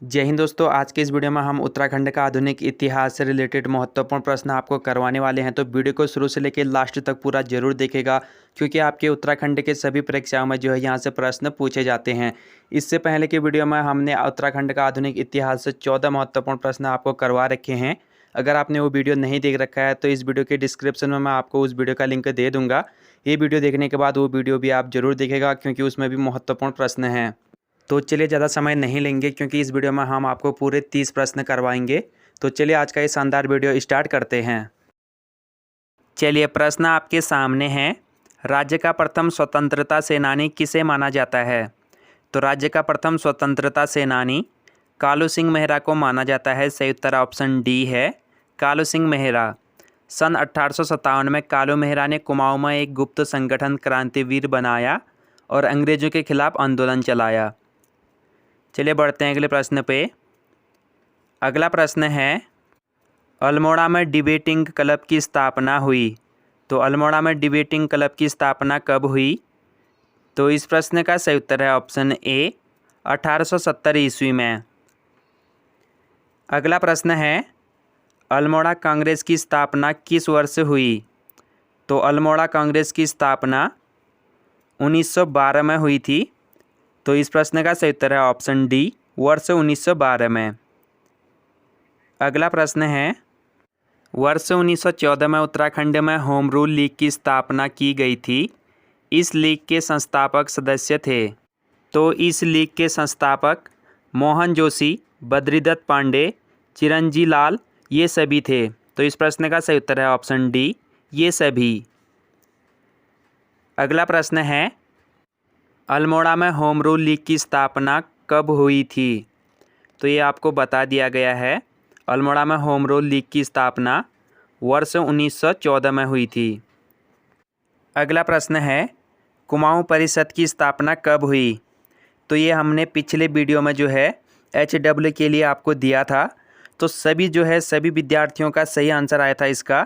जय हिंद दोस्तों। आज के इस वीडियो में हम उत्तराखंड का आधुनिक इतिहास से रिलेटेड महत्वपूर्ण प्रश्न आपको करवाने वाले हैं। तो वीडियो को शुरू से लेकर लास्ट तक पूरा जरूर देखेगा, क्योंकि आपके उत्तराखंड के सभी परीक्षाओं में जो है यहाँ से प्रश्न पूछे जाते हैं। इससे पहले की वीडियो में हमने उत्तराखंड का आधुनिक इतिहास से 14 महत्वपूर्ण प्रश्न आपको करवा रखे हैं। अगर आपने वो वीडियो नहीं देख रखा है तो इस वीडियो के डिस्क्रिप्शन में मैं आपको उस वीडियो का लिंक दे दूँगा। ये वीडियो देखने के बाद वो वीडियो भी आप जरूर देखेगा, क्योंकि उसमें भी महत्वपूर्ण प्रश्न हैं। तो चलिए ज़्यादा समय नहीं लेंगे, क्योंकि इस वीडियो में हम आपको पूरे 30 प्रश्न करवाएंगे। तो चलिए आज का ये शानदार वीडियो स्टार्ट करते हैं। चलिए प्रश्न आपके सामने हैं। राज्य का प्रथम स्वतंत्रता सेनानी किसे माना जाता है? तो राज्य का प्रथम स्वतंत्रता सेनानी कालू सिंह मेहरा को माना जाता है। सही उत्तर ऑप्शन डी है, कालू सिंह मेहरा। सन 1857 में कालू मेहरा ने कुमाऊं में एक गुप्त संगठन क्रांतिवीर बनाया और अंग्रेजों के खिलाफ आंदोलन चलाया। चलिए बढ़ते हैं अगले प्रश्न पे। अगला प्रश्न है, अल्मोड़ा में डिबेटिंग क्लब की स्थापना हुई। तो अल्मोड़ा में डिबेटिंग क्लब की स्थापना कब हुई? तो इस प्रश्न का सही उत्तर है ऑप्शन ए, 1870 ईस्वी में। अगला प्रश्न है, अल्मोड़ा कांग्रेस की स्थापना किस वर्ष हुई? तो अल्मोड़ा कांग्रेस की स्थापना 1912 में हुई थी। तो इस प्रश्न का सही उत्तर है ऑप्शन डी, वर्ष 1912 में। अगला प्रश्न है, वर्ष 1914 में उत्तराखंड में होम रूल लीग की स्थापना की गई थी। इस लीग के संस्थापक सदस्य थे। तो इस लीग के संस्थापक मोहन जोशी, बद्रीदत्त पांडे, चिरंजी लाल, ये सभी थे। तो इस प्रश्न का सही उत्तर है ऑप्शन डी, ये सभी। अगला प्रश्न है, अल्मोड़ा में होम रूल लीग की स्थापना कब हुई थी? तो ये आपको बता दिया गया है। अल्मोड़ा में होम रूल लीग की स्थापना वर्ष 1914 में हुई थी। अगला प्रश्न है, कुमाऊं परिषद की स्थापना कब हुई? तो ये हमने पिछले वीडियो में जो है HW के लिए आपको दिया था। तो सभी विद्यार्थियों का सही आंसर आया था इसका।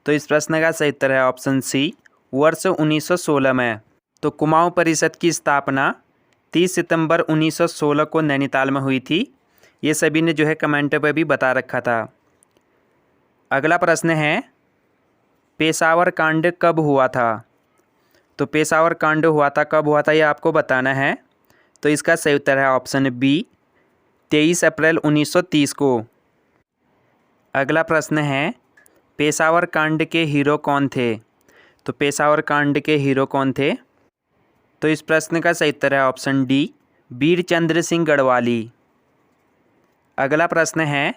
तो इस प्रश्न का सही उत्तर है ऑप्शन सी, वर्ष 1916 में। तो कुमाऊं परिषद की स्थापना 30 सितंबर 1916 को नैनीताल में हुई थी। ये सभी ने जो है कमेंट पे भी बता रखा था। अगला प्रश्न है, पेशावर कांड कब हुआ था? तो पेशावर कांड हुआ था कब हुआ था, ये आपको बताना है। तो इसका सही उत्तर है ऑप्शन बी, 23 अप्रैल 1930 को। अगला प्रश्न है, पेशावर कांड के हीरो कौन थे? तो पेशावर कांड के हीरो कौन थे? तो इस प्रश्न का सही उत्तर है ऑप्शन डी, वीर चंद्र सिंह गढ़वाली। अगला प्रश्न है,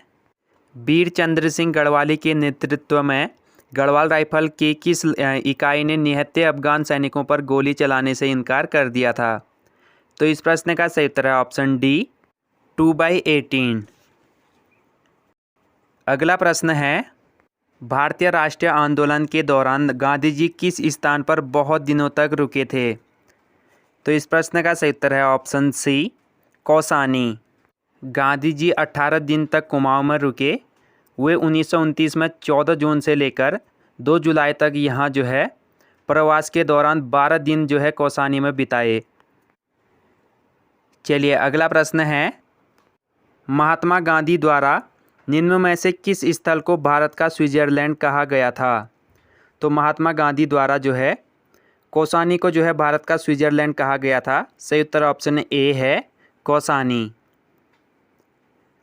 वीर चंद्र सिंह गढ़वाली के नेतृत्व में गढ़वाल राइफल की किस इकाई ने निहत्थे अफगान सैनिकों पर गोली चलाने से इनकार कर दिया था? तो इस प्रश्न का सही उत्तर है ऑप्शन डी, 2/18। अगला प्रश्न है, भारतीय राष्ट्रीय आंदोलन के दौरान गांधी जी किस स्थान पर बहुत दिनों तक रुके थे? तो इस प्रश्न का सही उत्तर है ऑप्शन सी, कौसानी। गांधी जी 18 दिन तक कुमाऊं में रुके। वे 1929 में 14 जून से लेकर 2 जुलाई तक यहाँ जो है प्रवास के दौरान 12 दिन जो है कौसानी में बिताए। चलिए अगला प्रश्न है, महात्मा गांधी द्वारा निम्न में से किस स्थल को भारत का स्विट्जरलैंड कहा गया था? तो महात्मा गांधी द्वारा जो है कौसानी को जो है भारत का स्विट्जरलैंड कहा गया था। सही उत्तर ऑप्शन ए है, कौसानी।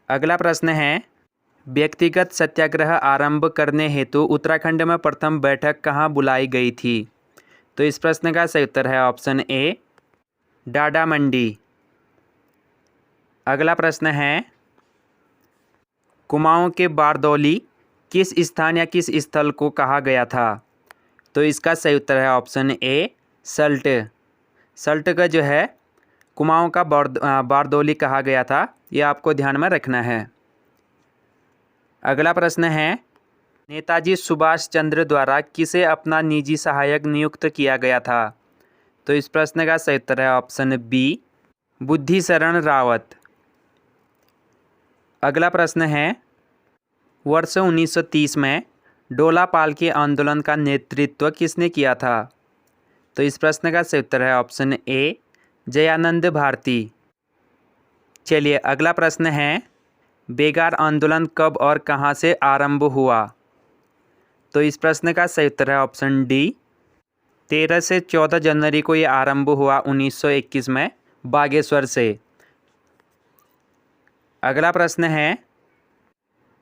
अगला प्रश्न है, व्यक्तिगत सत्याग्रह आरंभ करने हेतु उत्तराखंड में प्रथम बैठक कहाँ बुलाई गई थी? तो इस प्रश्न का सही उत्तर है ऑप्शन ए, डाडा मंडी। अगला प्रश्न है, कुमाऊं के बारदौली किस स्थान या किस स्थल को कहा गया था? तो इसका सही उत्तर है ऑप्शन ए, सल्ट। सल्ट का जो है कुमाऊं का बारदौली कहा गया था। ये आपको ध्यान में रखना है। अगला प्रश्न है, नेताजी सुभाष चंद्र द्वारा किसे अपना निजी सहायक नियुक्त किया गया था? तो इस प्रश्न का सही उत्तर है ऑप्शन बी, बुद्धिशरण रावत। अगला प्रश्न है, वर्ष 1930 में डोला पाल के आंदोलन का नेतृत्व किसने किया था? तो इस प्रश्न का सही उत्तर है ऑप्शन ए, जयानंद भारती। चलिए अगला प्रश्न है, बेगार आंदोलन कब और कहाँ से आरंभ हुआ? तो इस प्रश्न का सही उत्तर है ऑप्शन डी, 13 से 14 जनवरी को ये आरंभ हुआ 1921 में बागेश्वर से। अगला प्रश्न है,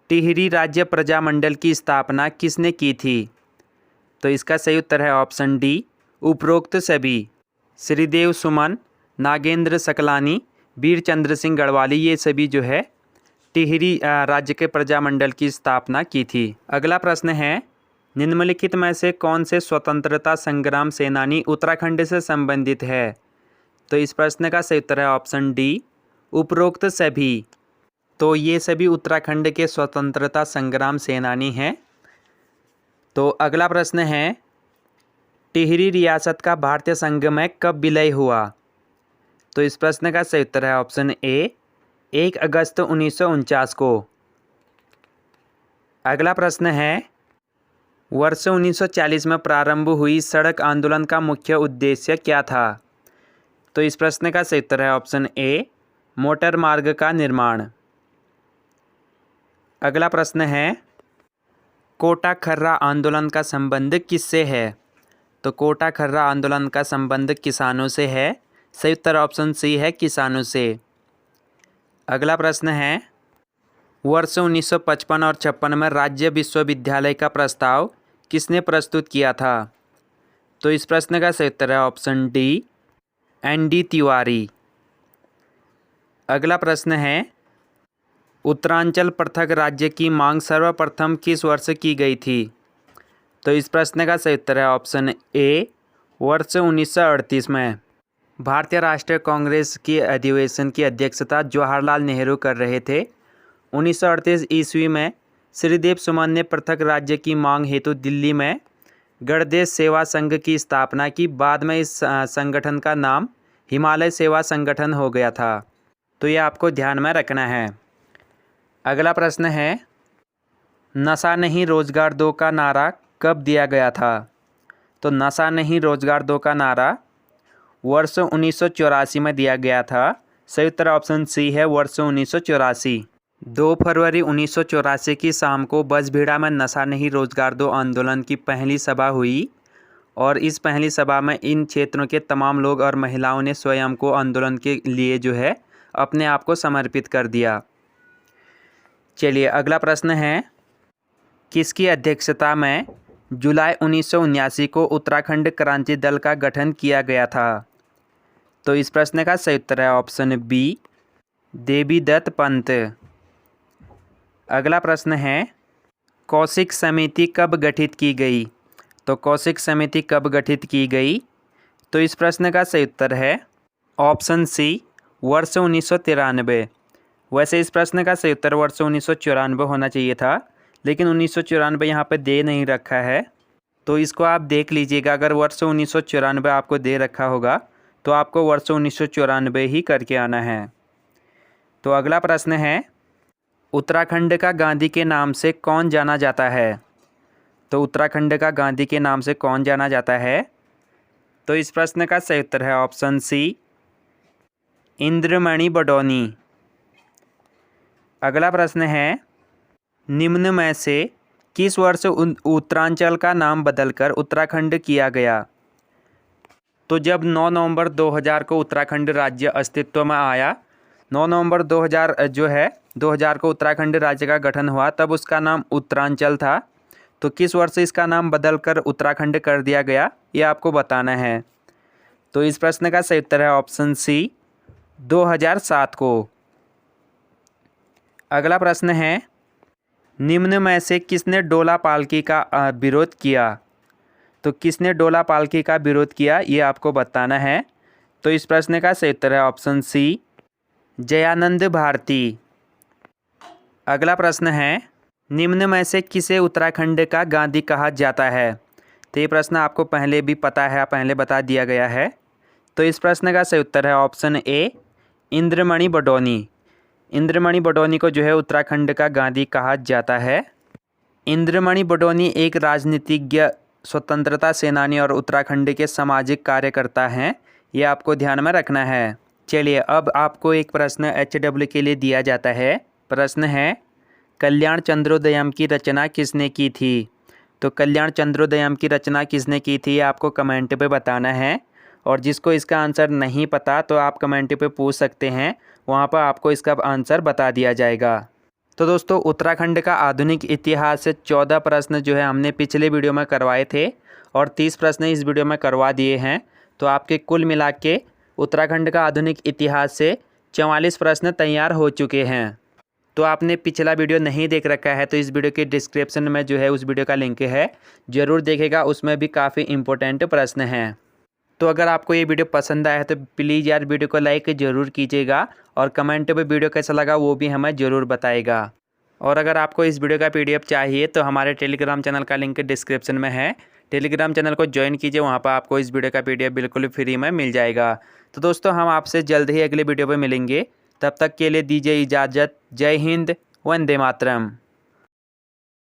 टिहरी राज्य प्रजामंडल की स्थापना किसने की थी? तो इसका सही उत्तर है ऑप्शन डी, उपरोक्त सभी, श्रीदेव सुमन, नागेंद्र सकलानी, वीर चंद्र सिंह गढ़वाली, ये सभी जो है टिहरी राज्य के प्रजामंडल की स्थापना की थी। अगला प्रश्न है, निम्नलिखित में से कौन से स्वतंत्रता संग्राम सेनानी उत्तराखंड से संबंधित है? तो इस प्रश्न का सही उत्तर है ऑप्शन डी, उपरोक्त सभी। तो ये सभी उत्तराखंड के स्वतंत्रता संग्राम सेनानी हैं। तो अगला प्रश्न है, टिहरी रियासत का भारतीय संघ में कब विलय हुआ? तो इस प्रश्न का सही उत्तर है ऑप्शन ए, 1 अगस्त 1949 को। अगला प्रश्न है, वर्ष 1940 में प्रारंभ हुई सड़क आंदोलन का मुख्य उद्देश्य क्या था? तो इस प्रश्न का सही उत्तर है ऑप्शन ए, मोटर मार्ग का निर्माण। अगला प्रश्न है, कोटा खर्रा आंदोलन का संबंध किससे है? तो कोटा खर्रा आंदोलन का संबंध किसानों से है। सही उत्तर ऑप्शन सी है, किसानों से। अगला प्रश्न है, वर्ष 1955 और 56 में राज्य विश्वविद्यालय का प्रस्ताव किसने प्रस्तुत किया था? तो इस प्रश्न का सही उत्तर है ऑप्शन डी, एन.डी. तिवारी। अगला प्रश्न है, उत्तरांचल पृथक राज्य की मांग सर्वप्रथम किस वर्ष की गई थी? तो इस प्रश्न का सही उत्तर है ऑप्शन ए, वर्ष 1938 में। भारतीय राष्ट्रीय कांग्रेस की अधिवेशन की अध्यक्षता जवाहरलाल नेहरू कर रहे थे। 1938 ईस्वी में श्रीदेव सुमन ने पृथक राज्य की मांग हेतु दिल्ली में गणदेश सेवा संघ की स्थापना की। बाद में इस संगठन का नाम हिमालय सेवा संगठन हो गया था। तो ये आपको ध्यान में रखना है। अगला प्रश्न है, नशा नहीं रोजगार दो का नारा कब दिया गया था? तो नशा नहीं रोजगार दो का नारा वर्ष 1984 में दिया गया था। सही उत्तर ऑप्शन सी है, वर्ष 1984। 2 फरवरी 1984 की शाम को बसभीड़ा में नशा नहीं रोजगार दो आंदोलन की पहली सभा हुई और इस पहली सभा में इन क्षेत्रों के तमाम लोग और महिलाओं ने स्वयं को आंदोलन के लिए जो है अपने आप को समर्पित कर दिया। चलिए अगला प्रश्न है, किसकी अध्यक्षता में जुलाई 1979 को उत्तराखंड क्रांति दल का गठन किया गया था? तो इस प्रश्न का सही उत्तर है ऑप्शन बी, देवीदत्त पंत। अगला प्रश्न है, कौशिक समिति कब गठित की गई? तो कौशिक समिति कब गठित की गई? तो इस प्रश्न का सही उत्तर है ऑप्शन सी, वर्ष 1993। वैसे इस प्रश्न का सही उत्तर वर्ष 1994 होना चाहिए था, लेकिन 1994 यहाँ पे दे नहीं रखा है, तो इसको आप देख लीजिएगा। अगर वर्ष 1994 आपको दे रखा होगा तो आपको वर्ष 1994 ही करके आना है। तो अगला प्रश्न है, उत्तराखंड का गांधी के नाम से कौन जाना जाता है? तो उत्तराखंड का गांधी के नाम से कौन जाना जाता है? तो इस प्रश्न का सही उत्तर है ऑप्शन सी, इंद्रमणि बडोनी। अगला प्रश्न है, निम्न में से किस वर्ष उत्तरांचल का नाम बदलकर उत्तराखंड किया गया? तो जब 9 नवंबर 2000 को उत्तराखंड राज्य अस्तित्व में आया, 9 नवंबर 2000 को उत्तराखंड राज्य का गठन हुआ, तब उसका नाम उत्तरांचल था। तो किस वर्ष इसका नाम बदलकर उत्तराखंड कर दिया गया, ये आपको बताना है। तो इस प्रश्न का सही उत्तर है ऑप्शन सी, 2007 को। अगला प्रश्न है, निम्न में से किसने डोला पालकी का विरोध किया? तो किसने डोला पालकी का विरोध किया, ये आपको बताना है। तो इस प्रश्न का सही उत्तर है ऑप्शन सी, जयानंद भारती। अगला प्रश्न है, निम्न में से किसे उत्तराखंड का गांधी कहा जाता है? तो ये प्रश्न आपको पहले भी पता है, पहले बता दिया गया है। तो इस प्रश्न का सही उत्तर है ऑप्शन ए, इंद्रमणि बडोनी। इंद्रमणि बडोनी को जो है उत्तराखंड का गांधी कहा जाता है। इंद्रमणि बडोनी एक राजनीतिज्ञ, स्वतंत्रता सेनानी और उत्तराखंड के सामाजिक कार्यकर्ता हैं। ये आपको ध्यान में रखना है। चलिए अब आपको एक प्रश्न HW के लिए दिया जाता है। प्रश्न है, कल्याण चंद्रोदयम की रचना किसने की थी? तो कल्याण चंद्रोदयम की रचना किसने की थी आपको कमेंट पे बताना है। और जिसको इसका आंसर नहीं पता तो आप कमेंट पे पूछ सकते हैं, वहाँ पर आपको इसका आंसर बता दिया जाएगा। तो दोस्तों उत्तराखंड का आधुनिक इतिहास से 14 प्रश्न जो है हमने पिछले वीडियो में करवाए थे और 30 प्रश्न इस वीडियो में करवा दिए हैं। तो आपके कुल मिला के उत्तराखंड का आधुनिक इतिहास से 44 प्रश्न तैयार हो चुके हैं। तो आपने पिछला वीडियो नहीं देख रखा है तो इस वीडियो के डिस्क्रिप्शन में जो है उस वीडियो का लिंक है, ज़रूर देखेगा, उसमें भी काफ़ी इंपॉर्टेंट प्रश्न हैं। तो अगर आपको ये वीडियो पसंद आया है तो प्लीज़ यार वीडियो को लाइक ज़रूर कीजिएगा और कमेंट पे वीडियो कैसा लगा वो भी हमें ज़रूर बताएगा। और अगर आपको इस वीडियो का PDF चाहिए तो हमारे टेलीग्राम चैनल का लिंक डिस्क्रिप्शन में है, टेलीग्राम चैनल को ज्वाइन कीजिए, वहाँ पर आपको इस वीडियो का PDF बिल्कुल फ्री में मिल जाएगा। तो दोस्तों हम आपसे जल्द ही अगले वीडियो पर मिलेंगे, तब तक के लिए दीजिए इजाज़त। जय हिंद, वंदे मातरम।